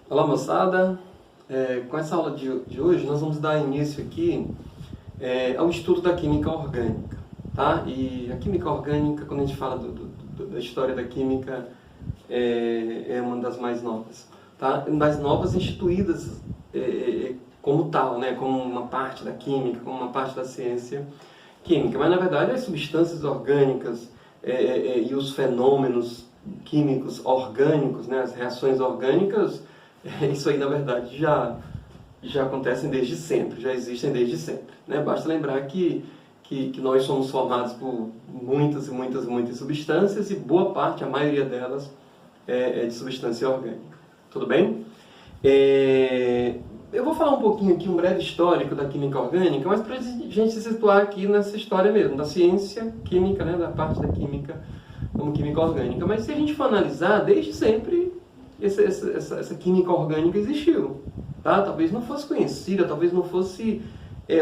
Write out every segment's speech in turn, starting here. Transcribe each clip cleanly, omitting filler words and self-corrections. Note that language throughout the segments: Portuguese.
Olá, moçada. Com essa aula de hoje, nós vamos dar início aqui ao estudo da química orgânica, tá? E a química orgânica, quando a gente fala da história da química, é uma das mais novas, tá? Das novas instituídas como tal, né? Como uma parte da química, como uma parte da ciência química. Mas, na verdade, as substâncias orgânicas e os fenômenos químicos orgânicos, né? As reações orgânicas, isso aí, na verdade, já acontecem desde sempre, já existem desde sempre, né? Basta lembrar que nós somos formados por muitas substâncias e boa parte, a maioria delas, é de substância orgânica. Tudo bem? Eu vou falar um pouquinho aqui, um breve histórico da química orgânica, mas para a gente se situar aqui nessa história mesmo, da ciência química, né? Da parte da química como química orgânica. Mas se a gente for analisar, desde sempre essa química orgânica existiu, tá? Talvez não fosse conhecida, talvez não fosse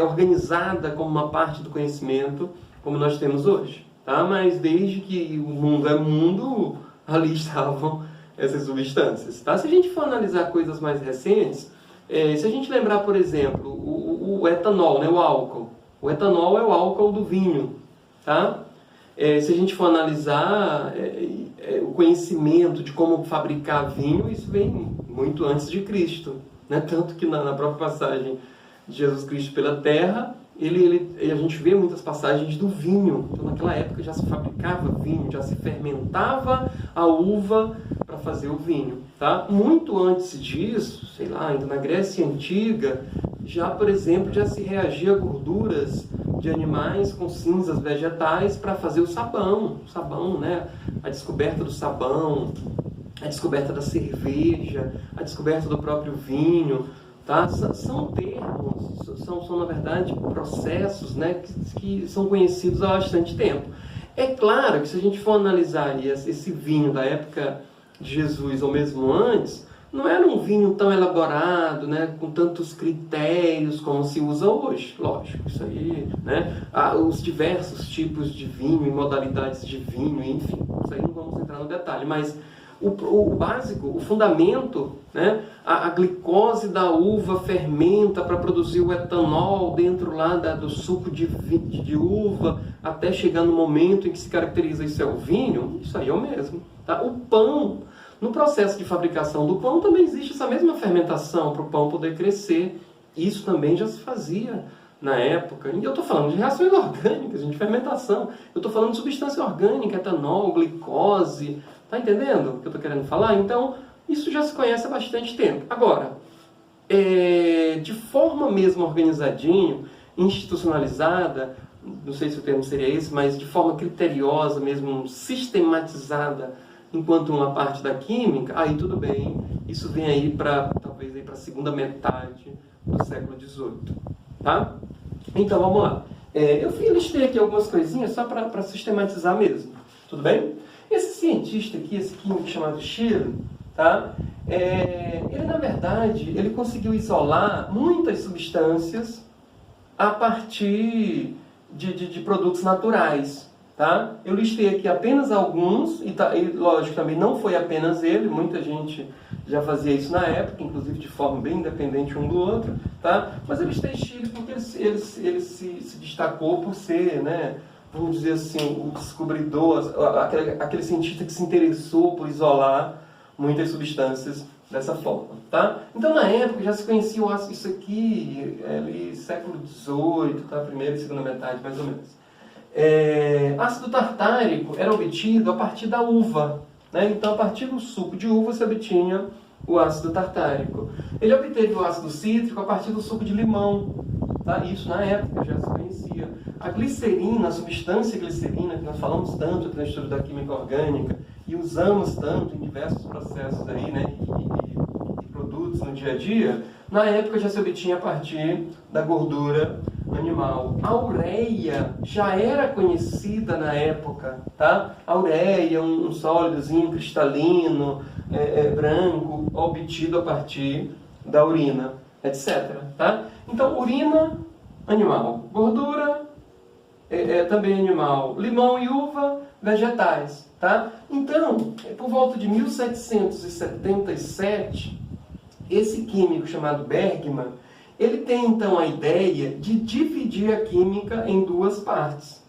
organizada como uma parte do conhecimento como nós temos hoje, tá? Mas desde que o mundo é mundo, ali estavam essas substâncias, tá? Se a gente for analisar coisas mais recentes, se a gente lembrar, por exemplo, o etanol, né, o álcool. O etanol é o álcool do vinho, tá? Se a gente for analisar o conhecimento de como fabricar vinho, isso vem muito antes de Cristo, né? Tanto que na própria passagem de Jesus Cristo pela Terra, a gente vê muitas passagens do vinho. Então, naquela época já se fabricava vinho, já se fermentava a uva para fazer o vinho, tá? Muito antes disso, sei lá, ainda na Grécia Antiga, já, por exemplo, já se reagia a gorduras de animais com cinzas vegetais para fazer o sabão, né? A descoberta do sabão, a descoberta da cerveja, a descoberta do próprio vinho, tá? São termos, são na verdade processos, né, que são conhecidos há bastante tempo. É claro que se a gente for analisar esse vinho da época de Jesus ou mesmo antes, não era um vinho tão elaborado, né, com tantos critérios como se usa hoje. Lógico, isso aí, né, os diversos tipos de vinho e modalidades de vinho, enfim, isso aí não vamos entrar no detalhe, mas o básico, o fundamento, né, a glicose da uva fermenta para produzir o etanol dentro lá do suco de uva, até chegar no momento em que se caracteriza isso é o vinho, isso aí é o mesmo, tá? O pão, no processo de fabricação do pão também existe essa mesma fermentação para o pão poder crescer. Isso também já se fazia na época. E eu estou falando de reações orgânicas, de fermentação. Eu estou falando de substância orgânica, etanol, glicose. Está entendendo o que eu estou querendo falar? Então, isso já se conhece há bastante tempo. Agora, de forma mesmo organizadinho, institucionalizada, não sei se o termo seria esse, mas de forma criteriosa mesmo, sistematizada, enquanto uma parte da química, aí tudo bem, isso vem aí talvez para a segunda metade do século XVIII, tá? Então, vamos lá. Eu listei aqui algumas coisinhas só para sistematizar mesmo, tudo bem? Esse cientista aqui, esse químico chamado Scheele, tá? Ele, na verdade, ele conseguiu isolar muitas substâncias a partir de produtos naturais, tá? Eu listei aqui apenas alguns, e lógico, também não foi apenas ele, muita gente já fazia isso na época, inclusive de forma bem independente um do outro, tá? Mas eu listei Scheele porque ele se destacou por ser, né, vamos dizer assim, o descobridor, aquele cientista que se interessou por isolar muitas substâncias dessa forma, tá? Então, na época, já se conhecia isso aqui, ali, século XVIII, tá? Primeira e segunda metade, mais ou menos. Ácido tartárico era obtido a partir da uva, né? Então, a partir do suco de uva, se obtinha o ácido tartárico. Ele obteve o ácido cítrico a partir do suco de limão, tá? Isso, na época, já se conhecia. A glicerina, a substância glicerina, que nós falamos tanto aqui no estudo da química orgânica e usamos tanto em diversos processos aí, né, e produtos no dia a dia, na época já se obtinha a partir da gordura animal. A ureia já era conhecida na época, tá? A ureia, um sólidozinho cristalino, branco, obtido a partir da urina, etc. Tá? Então, urina, animal. Gordura, também animal. Limão e uva, vegetais. Tá? Então, por volta de 1777, esse químico chamado Bergman, ele tem então a ideia de dividir a química em duas partes.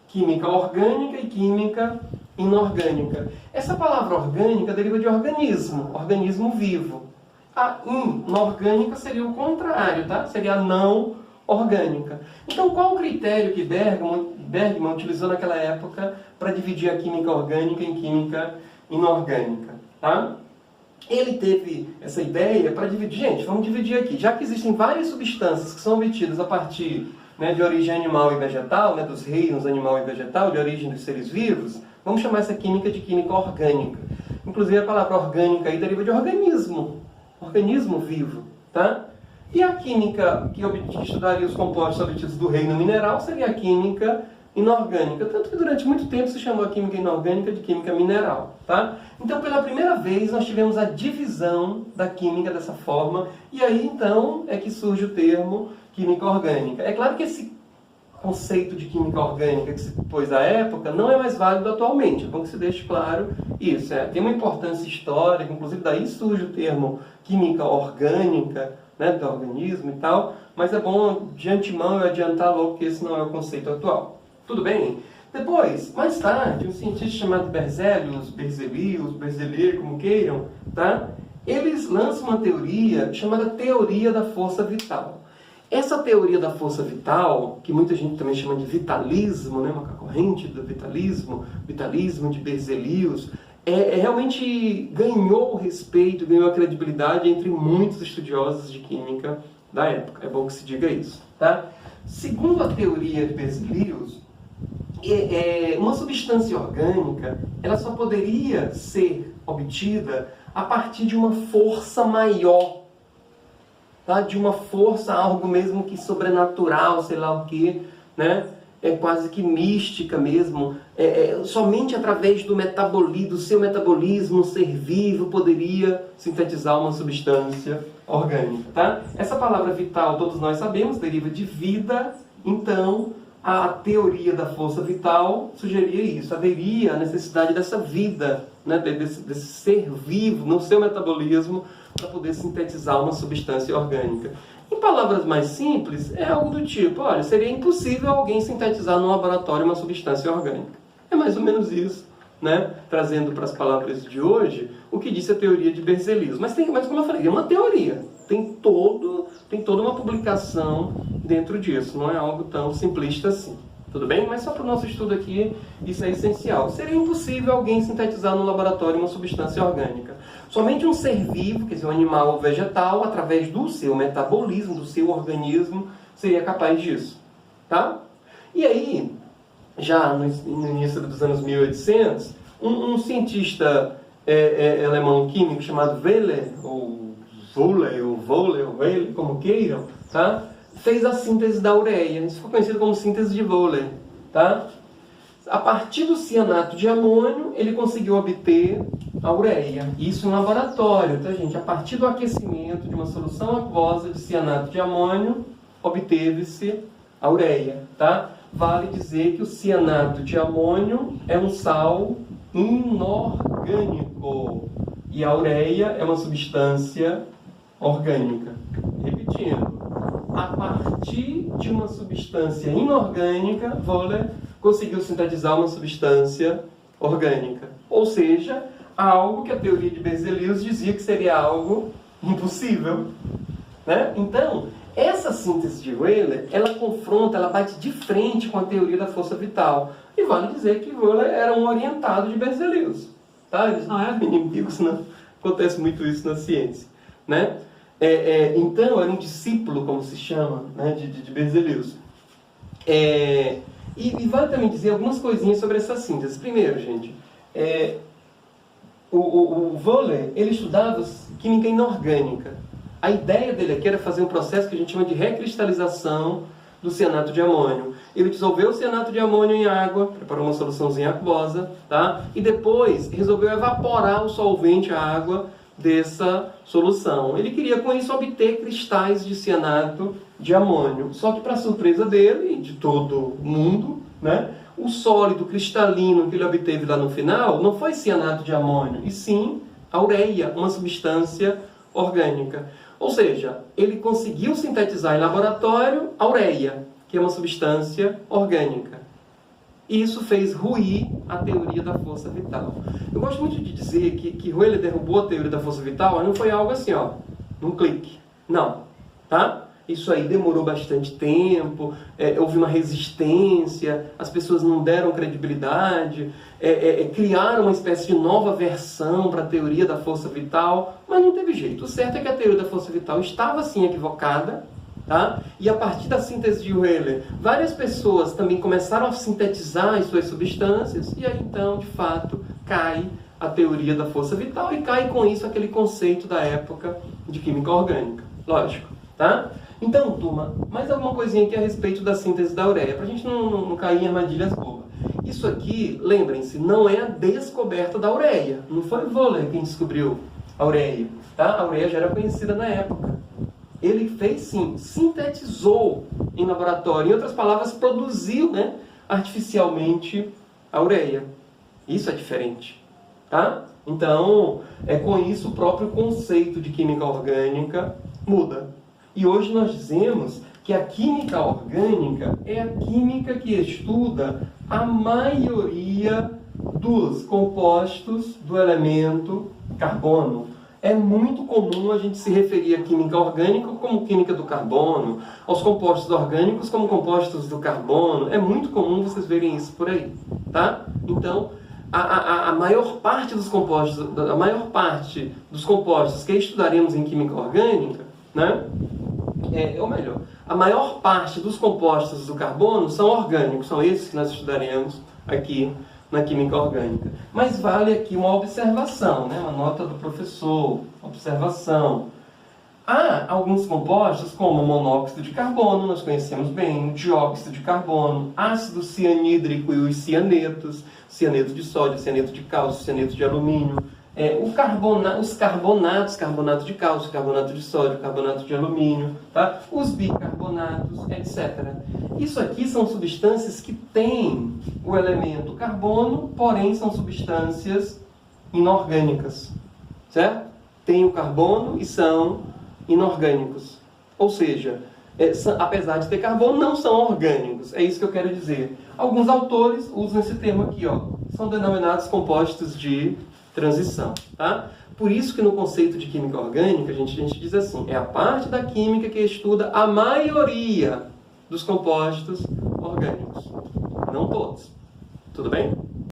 Química orgânica e química inorgânica. Essa palavra orgânica deriva de organismo, organismo vivo. A inorgânica seria o contrário, tá? Seria a não orgânica. Então, qual o critério que Bergman utilizou naquela época para dividir a química orgânica em química inorgânica? Tá? Ele teve essa ideia para dividir. Gente, vamos dividir aqui. Já que existem várias substâncias que são obtidas a partir, né, de origem animal e vegetal, né, dos reinos animal e vegetal, de origem dos seres vivos, vamos chamar essa química de química orgânica. Inclusive a palavra orgânica aí deriva de organismo, organismo vivo, tá? E a química que estudaria os compostos obtidos do reino mineral seria a química inorgânica. Tanto que durante muito tempo se chamou a química inorgânica de química mineral, tá? Então, pela primeira vez, nós tivemos a divisão da química dessa forma, e aí, então, é que surge o termo química orgânica. É claro que esse conceito de química orgânica que se pôs à época não é mais válido atualmente. É bom que se deixe claro isso. Tem uma importância histórica, inclusive daí surge o termo química orgânica, né, do organismo e tal, mas é bom de antemão eu adiantar logo que esse não é o conceito atual. Tudo bem? Depois, mais tarde, um cientista chamado Berzelius, como queiram, tá? Eles lançam uma teoria chamada teoria da força vital. Essa teoria da força vital, que muita gente também chama de vitalismo, né, uma corrente do vitalismo, vitalismo de Berzelius, realmente ganhou o respeito, ganhou a credibilidade entre muitos estudiosos de química da época. É bom que se diga isso, tá? Segundo a teoria de Berzelius, uma substância orgânica ela só poderia ser obtida a partir de uma força maior, tá? De uma força, algo mesmo que sobrenatural, sei lá o que, né? É quase que mística mesmo. Somente através do seu metabolismo, um ser vivo poderia sintetizar uma substância orgânica, tá? Essa palavra vital, todos nós sabemos, deriva de vida. Então, a teoria da força vital sugeria isso, haveria a necessidade dessa vida, né, desse ser vivo no seu metabolismo para poder sintetizar uma substância orgânica. Em palavras mais simples, é algo do tipo, olha, seria impossível alguém sintetizar no laboratório uma substância orgânica. É mais ou menos isso, né? Trazendo para as palavras de hoje o que disse a teoria de Berzelius. Mas como eu falei, é uma teoria. Tem toda uma publicação dentro disso. Não é algo tão simplista assim. Tudo bem? Mas só para o nosso estudo aqui, isso é essencial. Seria impossível alguém sintetizar no laboratório uma substância orgânica. Somente um ser vivo, quer dizer, um animal ou vegetal, através do seu metabolismo, do seu organismo, seria capaz disso. Tá? E aí, já no início dos anos 1800, um cientista alemão químico chamado Wöhler, ou Wöhler, como queiram, tá? Fez a síntese da ureia. Isso foi conhecido como síntese de Wöhler. Tá? A partir do cianato de amônio, ele conseguiu obter a ureia. Isso em laboratório, tá, gente? A partir do aquecimento de uma solução aquosa de cianato de amônio, obteve-se a ureia. Tá? Vale dizer que o cianato de amônio é um sal inorgânico e a ureia é uma substância orgânica. Repetindo, a partir de uma substância inorgânica, Wöhler conseguiu sintetizar uma substância orgânica. Ou seja, algo que a teoria de Berzelius dizia que seria algo impossível. Né? Então, essa síntese de Wöhler, ela bate de frente com a teoria da força vital. E vale dizer que Wöhler era um orientado de Berzelius. Tá? Eles não eram inimigos, senão acontece muito isso na ciência. Né? Então, era um discípulo, como se chama, né, de Berzelius. E vale também dizer algumas coisinhas sobre essa síntese. Primeiro, gente, o Wöhler, ele estudava química inorgânica. A ideia dele aqui era fazer um processo que a gente chama de recristalização do cianato de amônio. Ele dissolveu o cianato de amônio em água, preparou uma soluçãozinha aquosa, tá? E depois resolveu evaporar o solvente, a água, dessa solução. Ele queria com isso obter cristais de cianato de amônio. Só que, para surpresa dele e de todo mundo, né, o sólido cristalino que ele obteve lá no final não foi cianato de amônio, e sim a ureia, uma substância orgânica. Ou seja, ele conseguiu sintetizar em laboratório a ureia, que é uma substância orgânica. E isso fez ruir a teoria da força vital. Eu gosto muito de dizer que Weyler derrubou a teoria da força vital, mas não foi algo assim, ó, num clique. Não, tá? Isso aí demorou bastante tempo, houve uma resistência, as pessoas não deram credibilidade, criaram uma espécie de nova versão para a teoria da força vital, mas não teve jeito. O certo é que a teoria da força vital estava sim equivocada, tá? E a partir da síntese de Weyler, várias pessoas também começaram a sintetizar as suas substâncias, e aí então, de fato, cai a teoria da força vital e cai com isso aquele conceito da época de química orgânica. Lógico, tá? Então, turma, mais alguma coisinha aqui a respeito da síntese da ureia, para a gente não cair em armadilhas bobas. Isso aqui, lembrem-se, não é a descoberta da ureia. Não foi Weyler quem descobriu a ureia, tá? A ureia já era conhecida na época. Ele fez sim, sintetizou em laboratório. Em outras palavras, produziu, né, artificialmente a ureia. Isso é diferente, tá? Então, com isso o próprio conceito de química orgânica muda. E hoje nós dizemos que a química orgânica é a química que estuda a maioria dos compostos do elemento carbono. É muito comum a gente se referir à química orgânica como química do carbono, aos compostos orgânicos como compostos do carbono. É muito comum vocês verem isso por aí, tá? Então, a maior parte dos compostos, que estudaremos em química orgânica, né? Ou melhor, a maior parte dos compostos do carbono são orgânicos, são esses que nós estudaremos aqui na química orgânica. Mas vale aqui uma observação, né? Uma nota do professor, observação. Há alguns compostos, como o monóxido de carbono, nós conhecemos bem, o dióxido de carbono, ácido cianídrico e os cianetos, cianeto de sódio, cianeto de cálcio, cianeto de alumínio, os carbonatos, carbonato de cálcio, carbonato de sódio, carbonato de alumínio, tá? Os bicarbonatos, etc. Isso aqui são substâncias que têm o elemento carbono, porém são substâncias inorgânicas, certo? Tem o carbono e são inorgânicos. Ou seja, apesar de ter carbono, não são orgânicos. É isso que eu quero dizer. Alguns autores usam esse termo aqui, ó. São denominados compostos de transição, tá? Por isso que no conceito de química orgânica, a gente diz assim, é a parte da química que estuda a maioria dos compostos orgânicos. Não todos. Tudo bem?